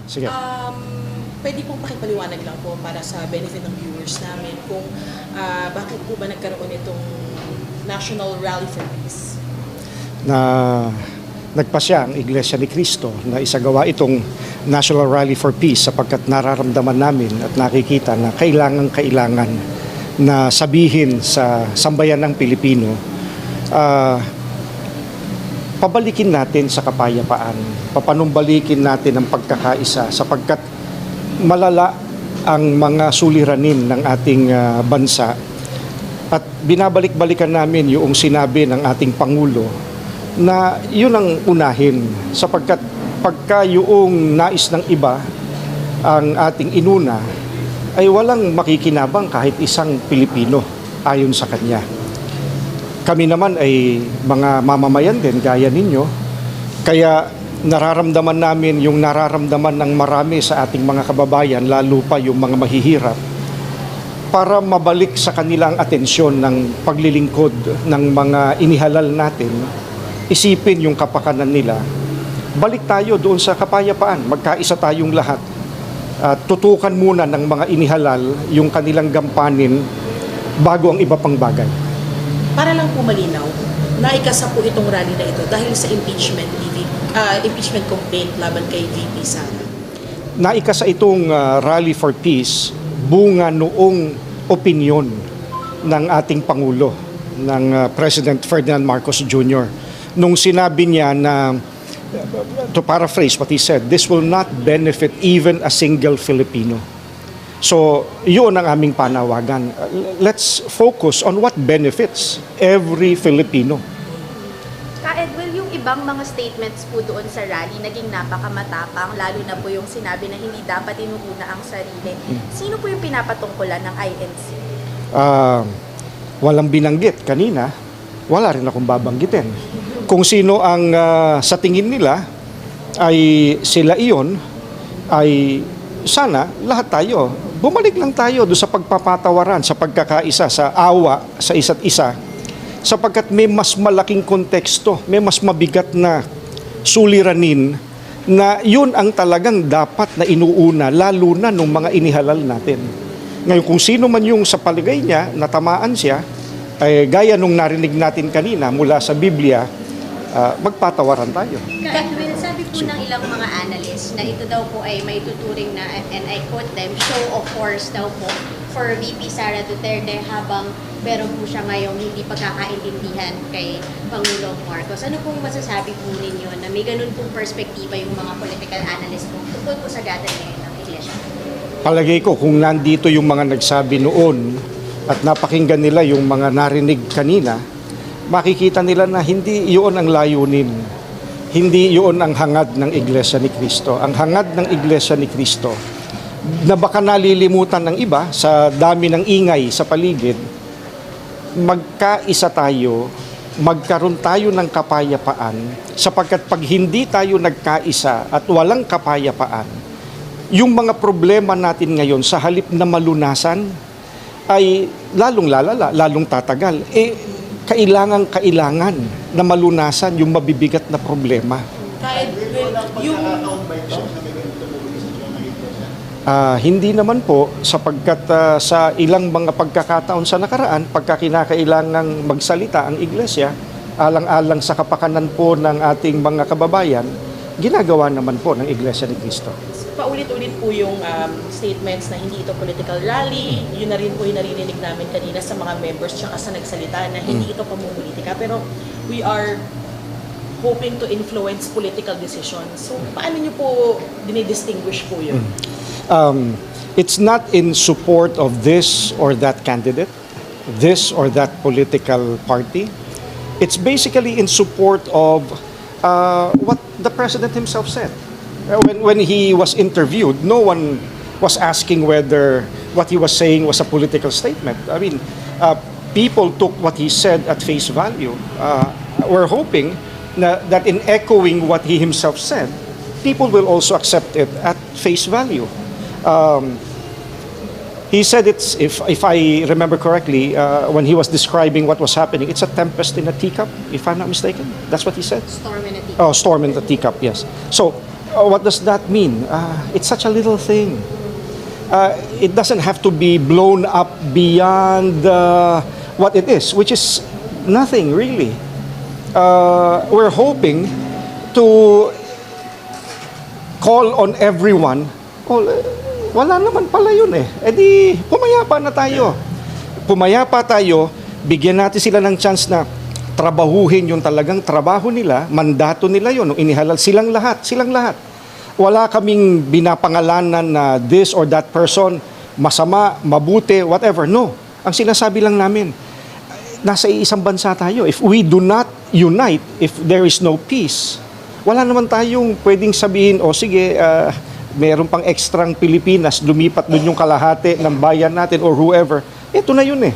Sige. Pwede pong pakipaliwanag lang po para sa benefit ng viewers namin kung bakit po ba nagkaroon itong National Rally for Peace? Na nagpasya ang Iglesia ni Cristo na isagawa itong National Rally for Peace sapagkat nararamdaman namin at nakikita na kailangan na sabihin sa sambayan ng Pilipino, pabalikin natin sa kapayapaan, papanumbalikin natin ang pagkakaisa sapagkat malala ang mga suliranin ng ating bansa at binabalik-balikan namin yung sinabi ng ating Pangulo na yun ang unahin sapagkat pagka yung nais ng iba ang ating inuna ay walang makikinabang kahit isang Pilipino ayon sa kanya. Kami naman ay mga mamamayan din gaya ninyo, kaya nararamdaman namin yung nararamdaman ng marami sa ating mga kababayan, lalo pa yung mga mahihirap, para mabalik sa kanilang atensyon ng paglilingkod ng mga inihalal natin, isipin yung kapakanan nila. Balik tayo doon sa kapayapaan, magkaisa tayong lahat. Tutukan muna ng mga inihalal yung kanilang gampanin bago ang iba pang bagay. Para lang po malinaw, naikasa po itong rally na ito dahil sa impeachment complaint laban kay VP Sara. Naikasa itong Rally for Peace bunga noong opinyon ng ating Pangulo, ng President Ferdinand Marcos Jr. Nung sinabi niya na, to paraphrase what he said, this will not benefit even a single Filipino. So, yun ang aming panawagan. Let's focus on what benefits every Filipino. Ka-Edwel, yung ibang mga statements po doon sa rally, naging napakamatapang, lalo na po yung sinabi na hindi dapat inuuna ang sarili. Sino po yung pinapatungkulan ng INC? Walang binanggit kanina, wala rin akong babanggitin. Kung sino ang sa tingin nila ay sila iyon, ay sana lahat tayo, bumalik lang tayo doon sa pagpapatawaran, sa pagkakaisa, sa awa sa isa't isa, sapagkat may mas malaking konteksto, may mas mabigat na suliranin na yun ang talagang dapat na inuuna, lalo na nung mga inihalal natin. Ngayon, kung sino man yung sa paligay niya, natamaan siya, ay gaya nung narinig natin kanina mula sa Biblia, magpatawaran tayo. Ka-Edwel, sabi po ng ilang mga analyst na ito daw po ay may tuturing na, and I quote them, show of force daw po for VP Sara Duterte habang meron po siya ngayong hindi pagkakaintindihan kay Pangulong Marcos. Ano pong masasabi po ninyo na may ganun pong perspektiba yung mga political analyst po tungkol po sa gathering ng Iglesia? Palagay ko kung nandito yung mga nagsabi noon at napakinggan nila yung mga narinig kanina, makikita nila na hindi iyon ang layunin. Hindi iyon ang hangad ng Iglesia ni Cristo. Ang hangad ng Iglesia ni Cristo na baka nalilimutan ng iba sa dami ng ingay sa paligid, magkaisa tayo, magkaroon tayo ng kapayapaan, sapagkat pag hindi tayo nagkaisa at walang kapayapaan, yung mga problema natin ngayon sa halip na malunasan ay lalong lalala, lalong tatagal. Kailangan na malunasan yung mabibigat na problema. Ka-Edwel, yung Hindi naman po sapagkat sa ilang mga pagkakataon sa nakaraan, pagka kinakailangang magsalita ang Iglesia, alang-alang sa kapakanan po ng ating mga kababayan, ginagawa naman po ng Iglesia ni Cristo. paulit-ulit po yung statements na hindi ito political rally. Yun na rin po yung narinig namin kanina sa mga members tsaka sa nagsalita na hindi ito pamumulitika. Pero we are hoping to influence political decisions. So, paano nyo po dinidistinguish po yun? It's not in support of this or that candidate, this or that political party. It's basically in support of what the President himself said. When he was interviewed, no one was asking whether what he was saying was a political statement. I mean, people took what he said at face value. We're hoping that in echoing what he himself said, people will also accept it at face value. He said it's, if I remember correctly, when he was describing what was happening, it's a tempest in a teacup, if I'm not mistaken. That's what he said. Storm in a teacup. Oh, storm in the teacup, yes. So, What does that mean? It's such a little thing. It doesn't have to be blown up beyond what it is, which is nothing really. We're hoping to call on everyone. Wala naman pala yun eh. E di, pumayapa na tayo. Pumayapa tayo, bigyan natin sila ng chance na trabahuhin yung talagang trabaho nila, mandato nila yun, nung inihalal silang lahat. Wala kaming binapangalanan na this or that person, masama, mabuti, whatever. No. Ang sinasabi lang namin, nasa iisang bansa tayo. If we do not unite, if there is no peace, wala naman tayong pwedeng sabihin, sige, meron pang ekstrang Pilipinas, lumipat dun yung kalahati ng bayan natin or whoever. Ito na yun eh.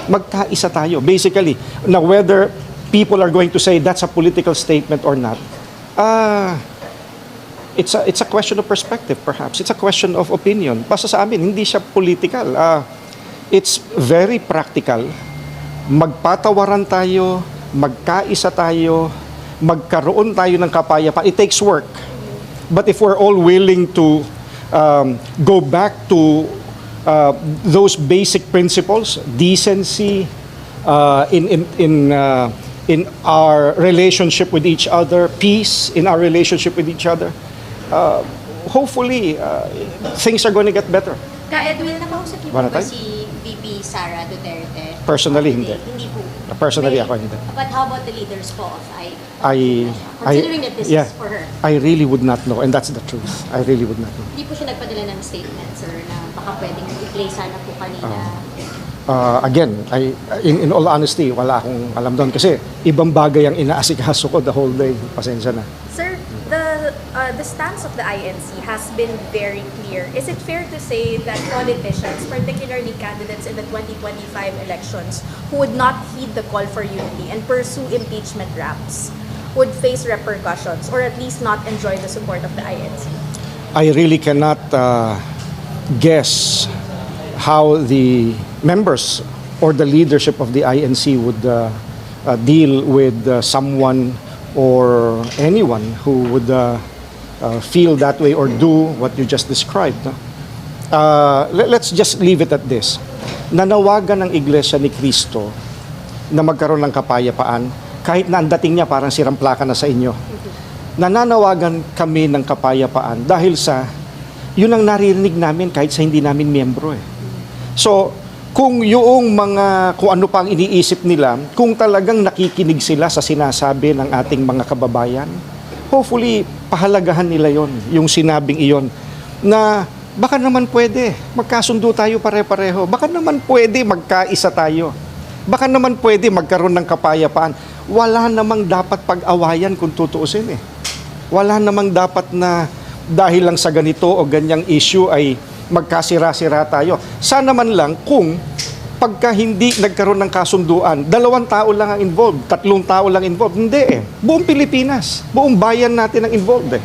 Magkaisa tayo. Basically, na whether people are going to say that's a political statement or not, it's a question of perspective perhaps. It's a question of opinion. Basta sa amin, hindi siya political. It's very practical. Magpatawaran tayo, magkaisa tayo, magkaroon tayo ng kapayapaan. It takes work. But if we're all willing to go back to those basic principles, decency in our relationship with each other, peace in our relationship with each other, hopefully things are going to get better. Ka-Edwin, nakausap niyo Wala po ba tayo? si VP Sara Duterte? Personally, hindi. Hindi po. Personally, ako hindi. But how about the leaders po of I considering that this is for her? I really would not know, and that's the truth. I really would not know. Hindi po siya nagpadala ng statement, sir, na baka pwedeng i-play sana po kanina. Again, in all honesty, wala akong alam doon kasi ibang bagay ang inaasikaso ko the whole day. Pasensya na. Sir, the stance of the INC has been very clear. Is it fair to say that politicians, particularly candidates in the 2025 elections, who would not heed the call for unity and pursue impeachment raps, would face repercussions or at least not enjoy the support of the INC? I really cannot guess how the members or the leadership of the INC would deal with someone or anyone who would feel that way or do what you just described. No? Let's just leave it at this. Nanawagan ng Iglesia ni Cristo na magkaroon ng kapayapaan kahit na ang dating niya parang siramplaka na sa inyo. Nananawagan kami ng kapayapaan dahil sa yun ang naririnig namin kahit sa hindi namin miyembro eh. So, kung kung ano pang iniisip nila, kung talagang nakikinig sila sa sinasabi ng ating mga kababayan, hopefully, pahalagahan nila yon, yung sinabing iyon, na baka naman pwede, magkasundo tayo pare-pareho, baka naman pwede magkaisa tayo, baka naman pwede magkaroon ng kapayapaan. Wala namang dapat pag-awayan kung tutuusin eh. Wala namang dapat na dahil lang sa ganito o ganyang issue ay magkasira-sira tayo. Sana man lang kung pagka hindi nagkaroon ng kasunduan, 2 tao lang ang involved, 3 tao lang involved. Hindi eh. Buong Pilipinas, buong bayan natin ang involved eh.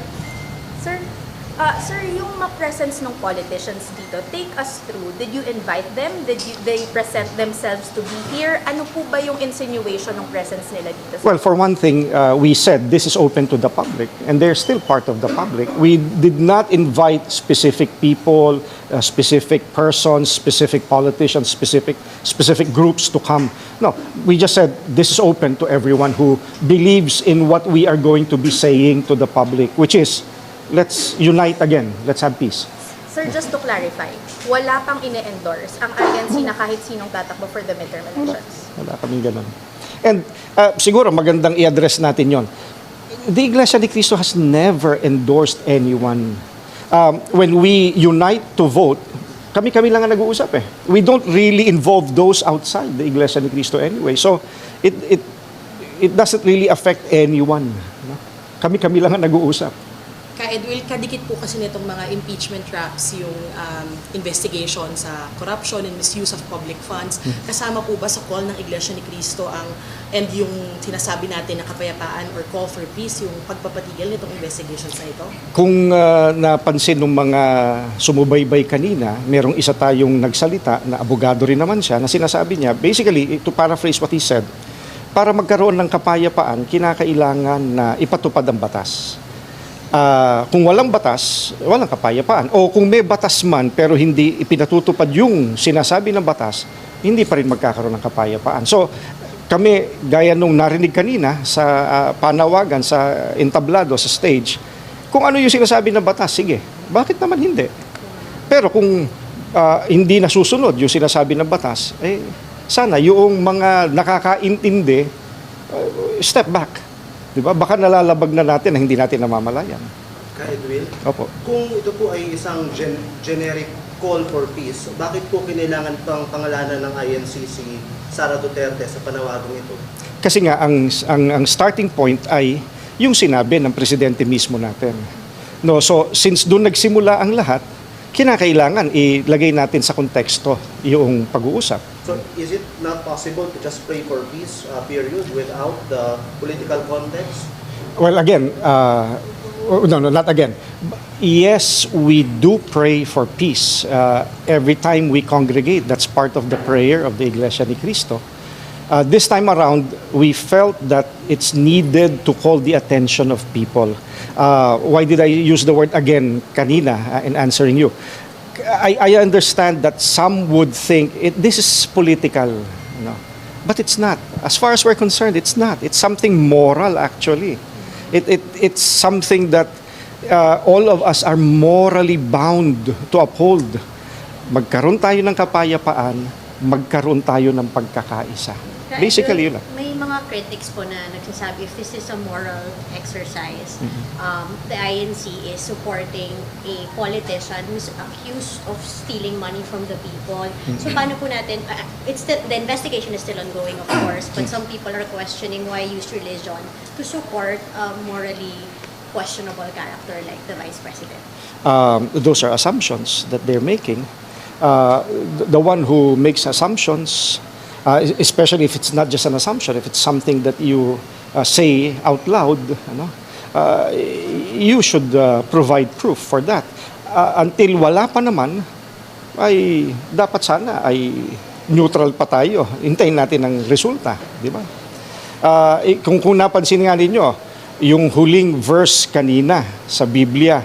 Sir, yung presence ng politicians dito, take us through. Did you invite them? They present themselves to be here? Ano po ba yung insinuation ng presence nila dito? Well, for one thing, we said this is open to the public and they're still part of the public. We did not invite specific people, specific persons, specific politicians, specific groups to come. No, we just said this is open to everyone who believes in what we are going to be saying to the public, which is let's unite again, let's have peace. Sir, just to clarify, wala pang ine-endorse ang INC na kahit sinong tatakbo for the midterm elections? Wala kaming ganun. And siguro magandang i-address natin yon. The Iglesia ni Cristo has never endorsed anyone. When we unite to vote, kami-kami lang ang nag-uusap eh. We don't really involve those outside the Iglesia ni Cristo anyway. So, it doesn't really affect anyone. No? Kami-kami lang ang nag-uusap. Ka-Edwin, kadikit po kasi nitong mga impeachment traps yung investigation sa corruption and misuse of public funds. Kasama po ba sa call ng Iglesia ni Cristo and yung sinasabi natin na kapayapaan or call for peace, yung pagpapatigil nitong investigations na ito? Kung napansin ng mga sumubaybay kanina, merong isa tayong nagsalita na abogado rin naman siya na sinasabi niya, basically, to paraphrase what he said, para magkaroon ng kapayapaan, kinakailangan na ipatupad ang batas. Kung walang batas, walang kapayapaan. O kung may batas man pero hindi ipinatutupad yung sinasabi ng batas, hindi pa rin magkakaroon ng kapayapaan. So, kami, gaya nung narinig kanina sa panawagan, sa entablado, sa stage, kung ano yung sinasabi ng batas, sige, bakit naman hindi? Pero kung hindi nasusunod yung sinasabi ng batas, sana yung mga nakakaintindi, step back. Diba? Baka nalalabag na natin na hindi natin namamalayan. Ka Edwin, Opo. kung ito po ay isang generic call for peace, bakit po kinailangan pang pangalanan ng INC si Sara Duterte sa panawagang ito? Kasi nga ang starting point ay yung sinabi ng presidente mismo natin. No, so since doon nagsimula ang lahat, kinakailangan ilagay natin sa konteksto yung pag-uusap. So is it not possible to just pray for peace, period, without the political context? Well, again, no, not again. Yes, we do pray for peace. Every time we congregate, that's part of the prayer of the Iglesia ni Cristo. This time around, we felt that it's needed to call the attention of people. Why did I use the word again kanina in answering you? I understand that some would think this is political, but it's not. As far as we're concerned, it's not. It's something moral, actually. It's something that all of us are morally bound to uphold. Magkaroon tayo ng kapayapaan, magkaroon tayo ng pagkakaisa. Basically, yun lang. May mga critics po na nagsasabi if this is a moral exercise, the INC is supporting a politician who's accused of stealing money from the people. So paano po natin, the investigation is still ongoing of course, but some people are questioning why use religion to support a morally questionable character like the Vice President. Those are assumptions that they're making. The one who makes assumptions, especially if it's not just an assumption, if it's something that you say out loud, you should provide proof for that. Until wala pa naman, ay dapat sana ay neutral pa tayo. Hintayin natin ang resulta, di ba? Kung napansin nga ninyo, yung huling verse kanina sa Biblia,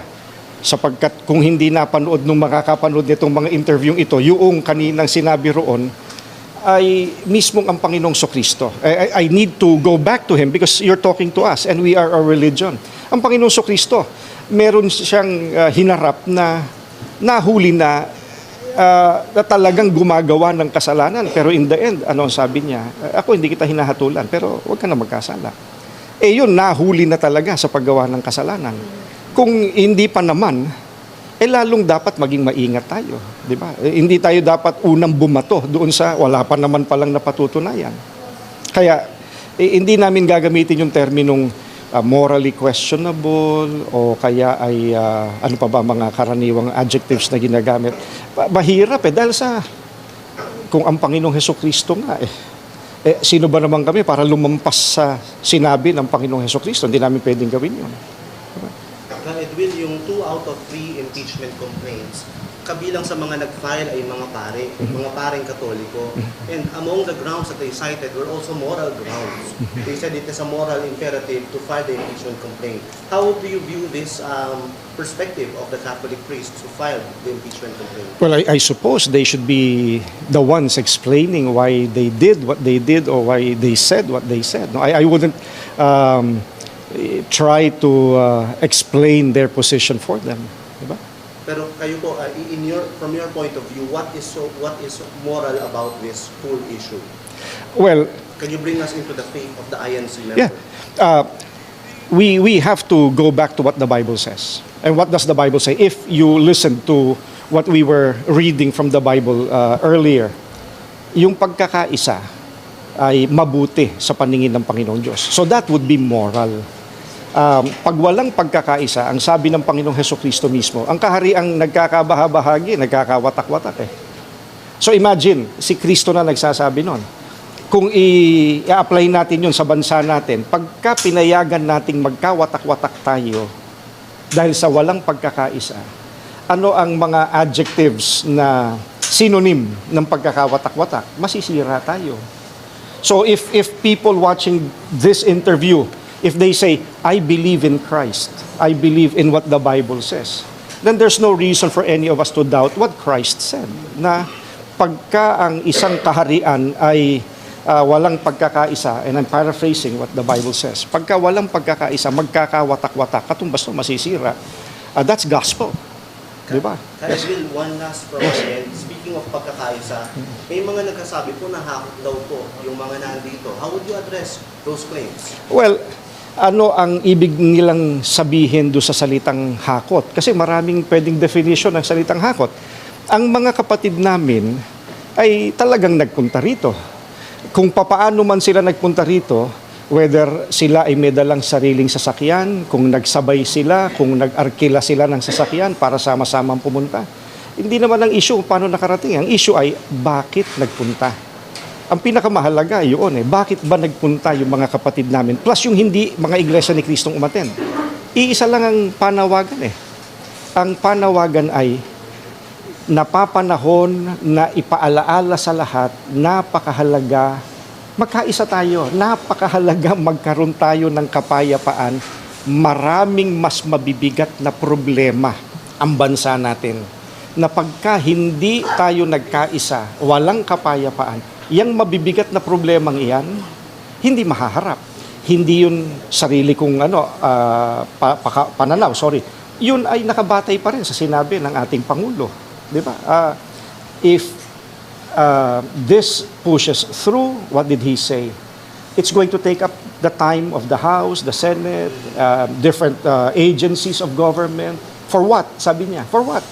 sapagkat kung hindi napanood nung makakapanood nitong mga interviewing ito, yung kaninang sinabi roon, ay mismong ang Panginoong Sokristo. I need to go back to Him because you're talking to us and we are a religion. Ang Panginoong Sokristo, meron siyang hinarap na nahuli na talagang gumagawa ng kasalanan. Pero in the end, ano ang sabi niya? Ako hindi kita hinahatulan, pero huwag ka na magkasala. Yun, nahuli na talaga sa paggawa ng kasalanan. Kung hindi pa naman, lalong dapat maging maingat tayo, di ba? Hindi tayo dapat unang bumato doon sa wala pa naman palang napatutunayan. Kaya hindi namin gagamitin yung terminong morally questionable o kaya ay ano pa ba mga karaniwang adjectives na ginagamit. Mahirap dahil sa kung ang Panginoong Hesukristo nga sino ba naman kami para lumampas sa sinabi ng Panginoong Hesukristo? Hindi namin pwedeng gawin yun. Edwin, yung 2 out of 3 impeachment complaints, kabilang sa mga nag-file ay mga pare, mga pareng Katoliko. And among the grounds that they cited were also moral grounds. They said it is a moral imperative to file the impeachment complaint. How do you view this perspective of the Catholic priests who filed the impeachment complaint? Well, I suppose they should be the ones explaining why they did what they did or why they said what they said. No, I wouldn't try to explain their position for them, diba? Pero kayo po, from your point of view, what is moral about this whole issue? Well, Can you bring us into the faith of the INC member? yeah, we have to go back to what the Bible says. And what does the Bible say? If you listen to what we were reading from the Bible earlier, yung pagkakaisa ay mabuti sa paningin ng Panginoong Diyos. So that would be moral. Pag walang pagkakaisa, ang sabi ng Panginoong Hesukristo mismo, ang kahariang nagkakabahabahagi, nagkakawatak-watak So imagine, si Kristo na nagsasabi nun. Kung i-apply natin yun sa bansa natin, pagka pinayagan nating magkawatak-watak tayo dahil sa walang pagkakaisa, ano ang mga adjectives na synonym ng pagkakawatak-watak? Masisira tayo. So if people watching this interview If they say, I believe in Christ, I believe in what the Bible says, then there's no reason for any of us to doubt what Christ said. Na pagka ang isang kaharian ay walang pagkakaisa, and I'm paraphrasing what the Bible says, pagka walang pagkakaisa, magkakawatak-watak, katumbas to masisira, that's gospel. Di ba? Kaya Will, one last from my end. Speaking of pagkakaisa, may mga nagkasabi po na hakot daw po yung mga nandito. How would you address those claims? Well, ano ang ibig nilang sabihin do sa salitang hakot? Kasi maraming pwedeng definition ng salitang hakot. Ang mga kapatid namin ay talagang nagpunta rito. Kung papaano man sila nagpunta rito, whether sila ay may dalang sariling sasakyan, kung nagsabay sila, kung nag-arkila sila ng sasakyan para sama-samang pumunta. Hindi naman ang issue paano nakarating. Ang issue ay bakit nagpunta. Ang pinakamahalaga yun bakit ba nagpunta yung mga kapatid namin? Plus yung hindi mga iglesia ni Kristong umattend. Iisa lang ang panawagan Ang panawagan ay napapanahon na ipaalaala sa lahat, napakahalaga, magkaisa tayo, napakahalaga magkaroon tayo ng kapayapaan. Maraming mas mabibigat na problema ang bansa natin. Na pagka hindi tayo nagkaisa, walang kapayapaan, yang mabibigat na problemang iyan, hindi mahaharap. Hindi yun sarili kong pananaw, sorry. Yun ay nakabatay pa rin sa sinabi ng ating Pangulo. Di ba? If this pushes through, what did he say? It's going to take up the time of the House, the Senate, different agencies of government. For what? Sabi niya, for what?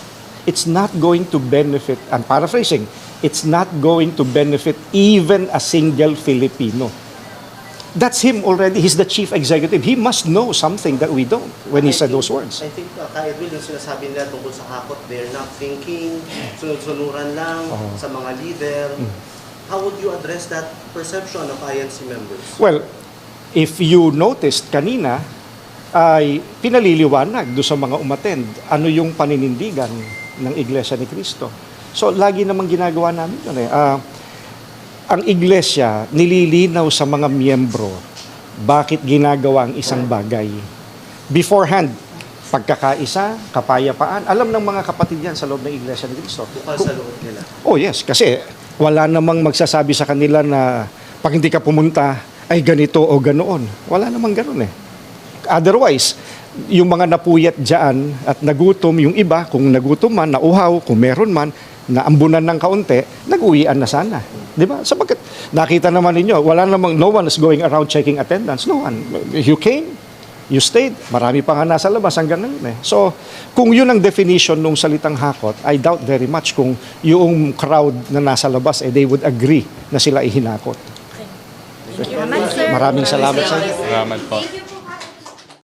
It's not going to benefit, I'm paraphrasing, it's not going to benefit even a single Filipino. That's him already. He's the chief executive. He must know something that we don't when he said those words. I think, Ka Edwin, yung sinasabi nila tungkol sa hakot, they're not thinking, sunod-sunuran lang sa mga leader. How would you address that perception of INC members? Well, if you noticed kanina, ay pinaliliwanag do sa mga umattend ano yung paninindigan ng Iglesia ni Cristo. So, lagi namang ginagawa namin yun ang Iglesia nililinaw sa mga miyembro bakit ginagawa ang isang bagay. Beforehand, pagkakaisa, kapayapaan, alam ng mga kapatid yan sa loob ng Iglesia ni Cristo. Bukal sa loob nila. Oh yes, kasi wala namang magsasabi sa kanila na pag hindi ka pumunta ay ganito o ganoon. Wala namang ganoon Otherwise, yung mga napuyat dyan at nagutom, yung iba, kung nagutom man, nauhaw, kung meron man, naambunan ng kaunti, nag-uwian na sana. Di ba? Sapagkat nakita naman ninyo, no one is going around checking attendance. No one. You came, you stayed, marami pa nga nasa labas hanggang ngayon So, kung yun ang definition ng salitang hakot, I doubt very much kung yung crowd na nasa labas, they would agree na sila ihinakot. Salamat, sir. Maraming salamat sa inyo. Salamat po. Thank you po.